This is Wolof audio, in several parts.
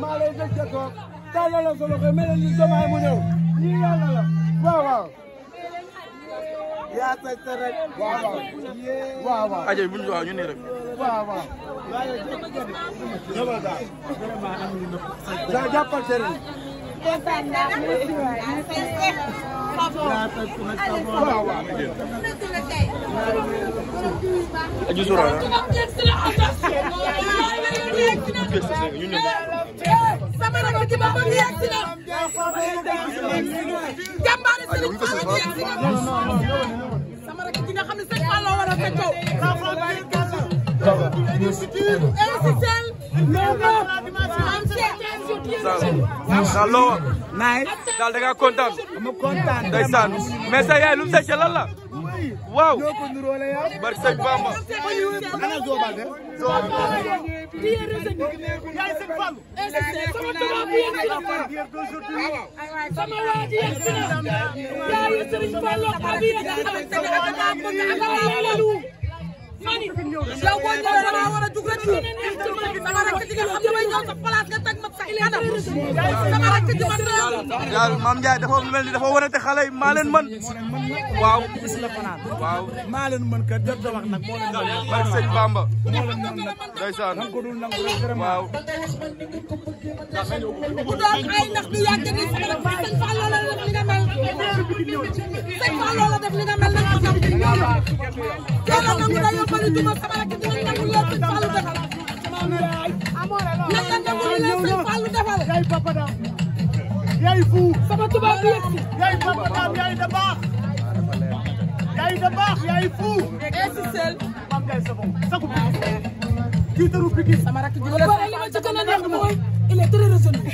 maa lay dëkk ko tàllal la solo ko mel ni Diomaye mu ñëw lii yàlla la waaw waaw yaa tey te rek waaw waaw waaw waaw aja bu ñu waaw ñu ne rek waaw waaw da jàppal sëriñ aju sura sama rakk ci boppam yegg si na jàmbaare Serigne Fallou yegg si na sama rakk ji nga xam ne Serigne Fallou war a feccoo daal loo wax naay daal da nga kontaan ndeysaan mais sa yaay lu mu sa ca lan la waaw barke sëñ Bamba ana Zoba de sama waa ji yegg si na yaay Serigne Fallou abi nga xamante ne ana bëgg ana lalu mani yow boo ñëwee dama war a jug rek sama rakk ji nga xam ne may ñëw sa place nga teg ma sa kanam sama rakk ji ma daal Mame Ndiaye dafa mel ni dafa wane te xale yi maa leen mën waaw waaw maa leen mën kat jot wax nag moo leen mën barke sëñ Bamba moo leen mën nag ndeysaan ko dul nangu rek vraiment waaw bu doon ay ndax du yàgg ni sama rakk sëñ Fallou la def li nga mel sëñ Fallou la def li nga mel nag ko xam yàlla nangu na yóbbali duma sama rakk dina nangu leen sëñ Fallou defal naka nangu leen sëñ Fallou defal yaay papa dam yaay fu sama tubaab bi yegg si yaay papa dam yaay da baax yaay fu insistel am ngay sa bopp sagu jiitaru Pikine sama rakk ji li ma ci gën a neex mooy il est très raisonnable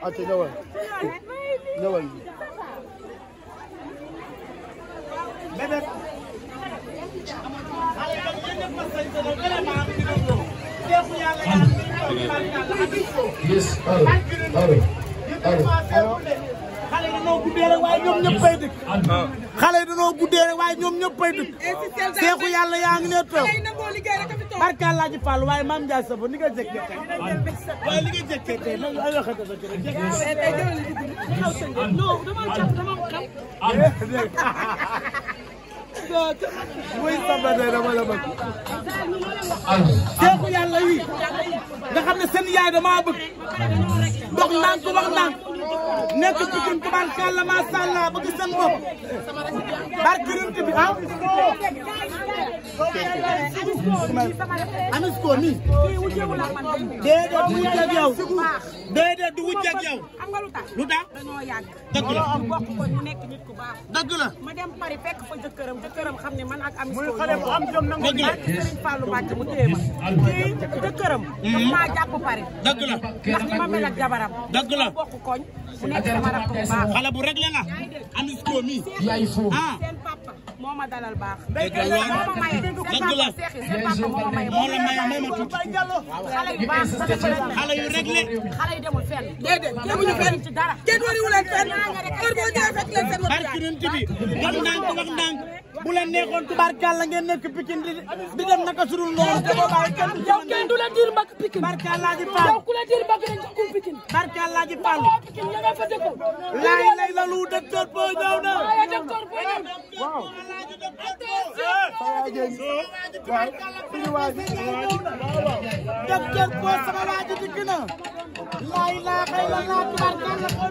acca ñëwal ñëwal bébé yes allo xale yi dañoo guddee rek waaye ñoom ñëppay dëkk xale yi dañoo guddee rek waaye ñoom ñëppay dëkk seexu yàlla yaa ngi ne toog barka Allah ji Fall waaye Mame Ndiaye Savon ni nga jëkkee tey waaye li nga jëkkee tey lan ay waxata sa kër muy sabade dama la bëgg seexu yàlla yi nga xam ne seen yaay dama bëgg dox ndànk wax ndànk nekk Pikine tubaarkàlla maa sha Allah bëgg seen bopp barke bi amis ko mi déedéet du wujj ak yow déedéet du wujj ak yow xam nga lu tax dañoo yàgg dëgg la bokk ko mu nekk nit ku baax dëgg la ma dem Paris fekk fa jëkkëram xam ne man ak amis ko dëgg la Serigne Fallou Mbacke mu téye ma kii jëkkëram daf maa jàpp Paris dëgg la ndax ni ma mel ak jabaram dëgg la bokk koñ mu nekk sama rakk bu baax xale bu réglé la amis ko mi seen papa moo ma dalal baax dëgg la moo ma maye dëgg la seen papa moo ma maye moo la maye may ma tuuti xale yu baax xale yu réglé xale yu demul fenn déedéet demuñu fenn ci dara kenn wariwu leen fenn heure boo ñëwee fekk leen seen barki nit bi wax ndànk bu leen neexoon tubaarkàlla ngeen nekk Pikine di dem naka surul noonu te boobaa yow kenn du la diir mbakk Pikine barkàlla ji Fall yow ku la diir mbakk rek jokkul Pikine barkàlla ji Fall waa Pikine ña nga fa dëkkoon laay lay la lu docteur Bo ñëw na waaye docteur Bo ñëw waaw docteur Bo sama waa ji dikk na laay laa xëy la laa tubaarkàlla ko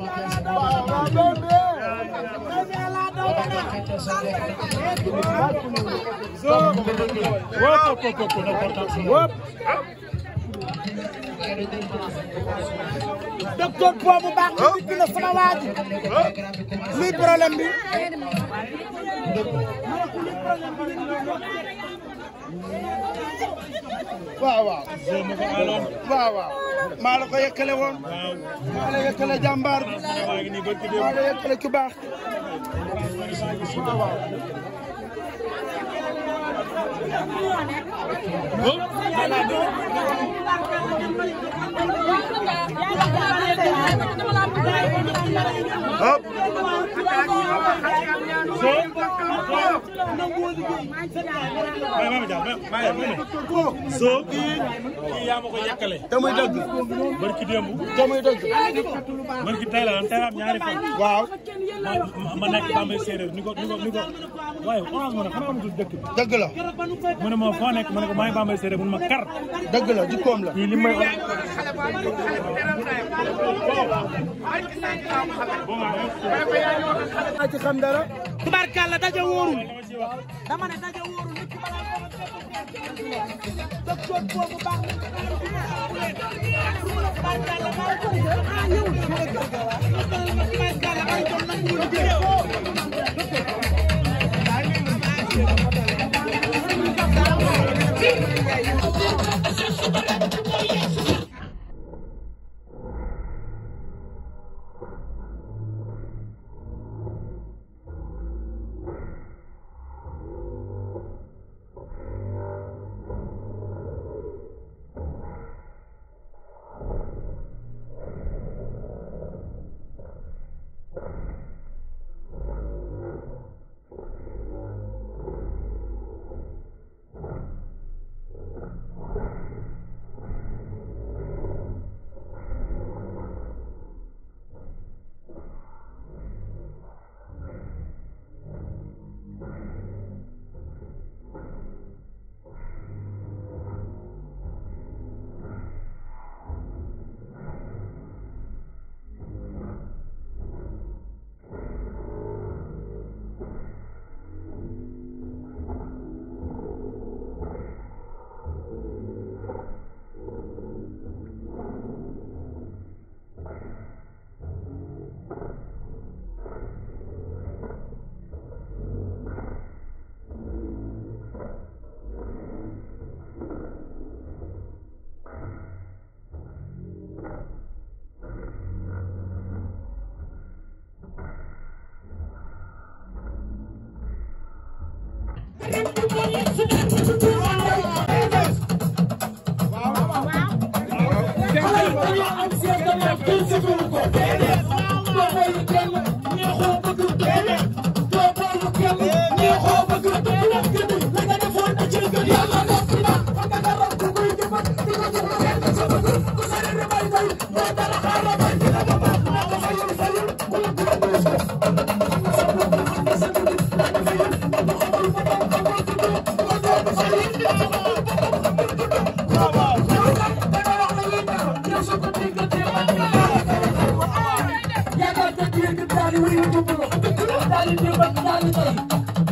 docteur Po bu baax bi dikk na sama waa ji luy problème bi waaw waaw waaw waaw maa la ko yekkale woon maa la yekkale jàmbaar bi maa la yekkale ku baax waaw soo kii yaa ma ko yàkkale. te muy dëgg. barki démb. te muy dëgg. barki tey la am ñaari fan. waaw. ma nekk Bambey séeréer ni ko waaye orange ma ne xanaa amatul dëkk bi. dëgg la. mu ne ma foo nekk ma ne ko maa ngi Bambey séeréer mu ne ma kar. dëgg la jikkoom la. kii li may ci xam dara. tubaarkàlla daje wóorul. dama ne daje wóorul nit ki balaa docteur Po bu baax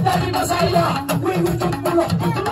Dali Masaya, we will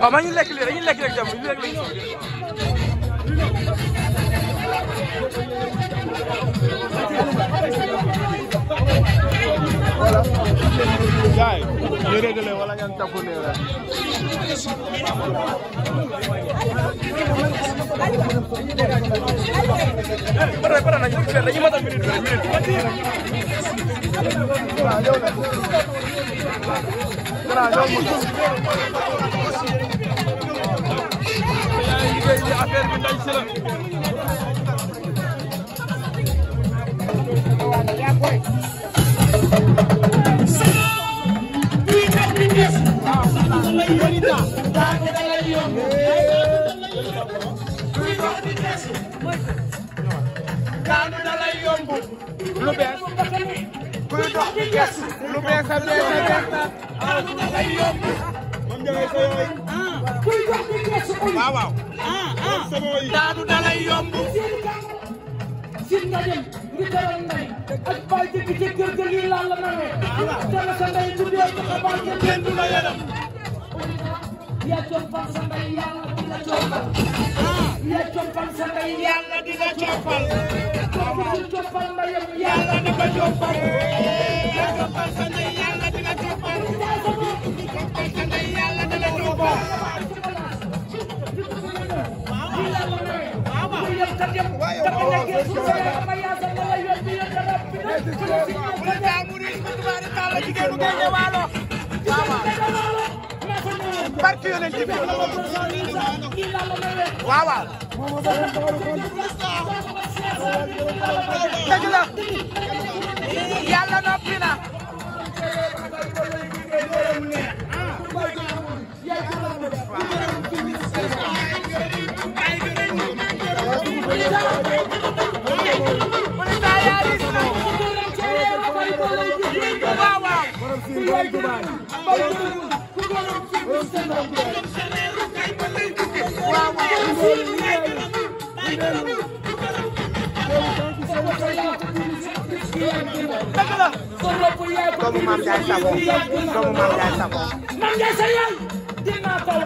waaw maa ngi lekk lii dañuy lekk rek jàmm ñu lekk lañu gaay ñu réglé wala ngeen tapu ne rek pare nañu dañuy matal minute affaire bi ndañ si la Bonita daanu da lay yomb lu bees kuy dox di ges lu bees a daanu da lay yomb moom ñëwee sa yooyu kuy dox di ges waaw waaw daanu da lay yomb sin nga dem ngi teral ndey ak baay jëkk ci kër ga lii laa la nawee teel sa ndey bu dee ko baay jëkk kenn du la yaram yaa compal sa ndey yàlla di la compal yaa compal sa ndey yàlla di la compal compal ndeyam yàlla di ko compal yaa compal sa ndey yàlla di la compal compal sa ndey yàlla di la compal barke yonent bi waaw waaw dëgg la yàlla noppi na doomu Mame Ndiaye Savon doomu Mame Ndiaye Savon Mame Ndiaye sa yaay dina taw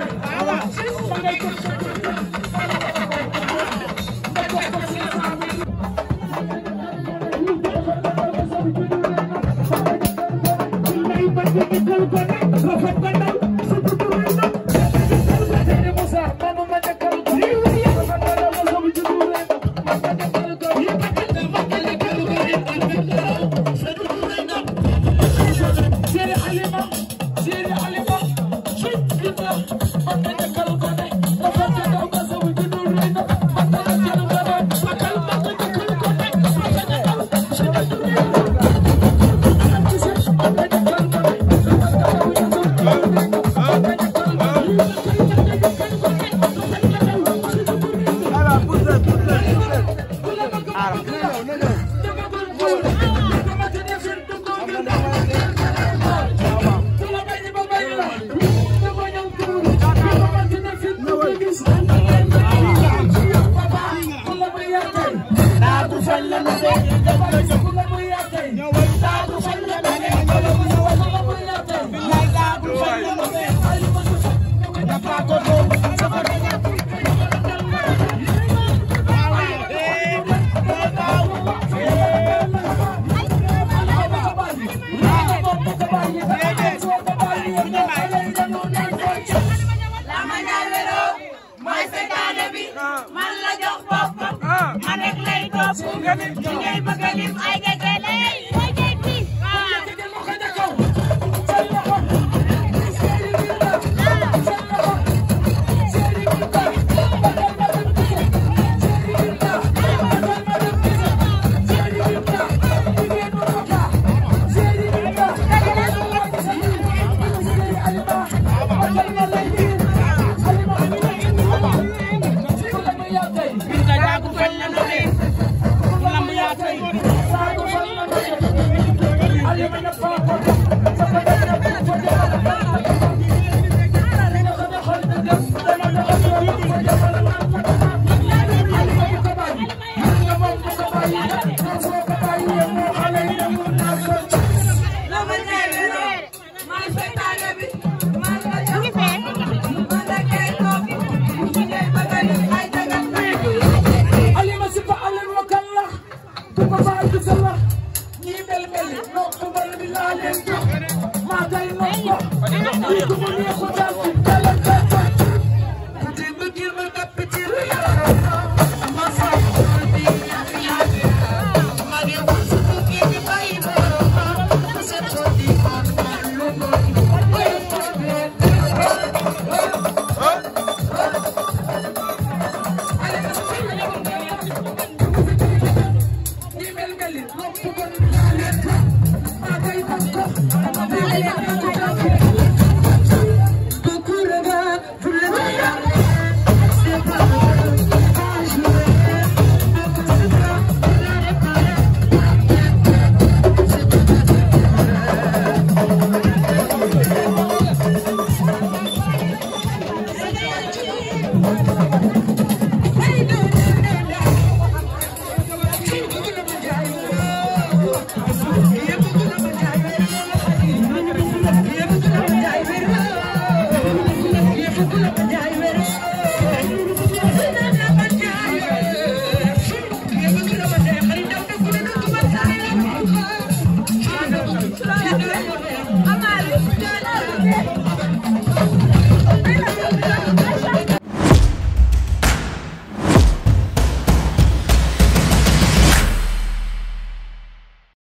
Maa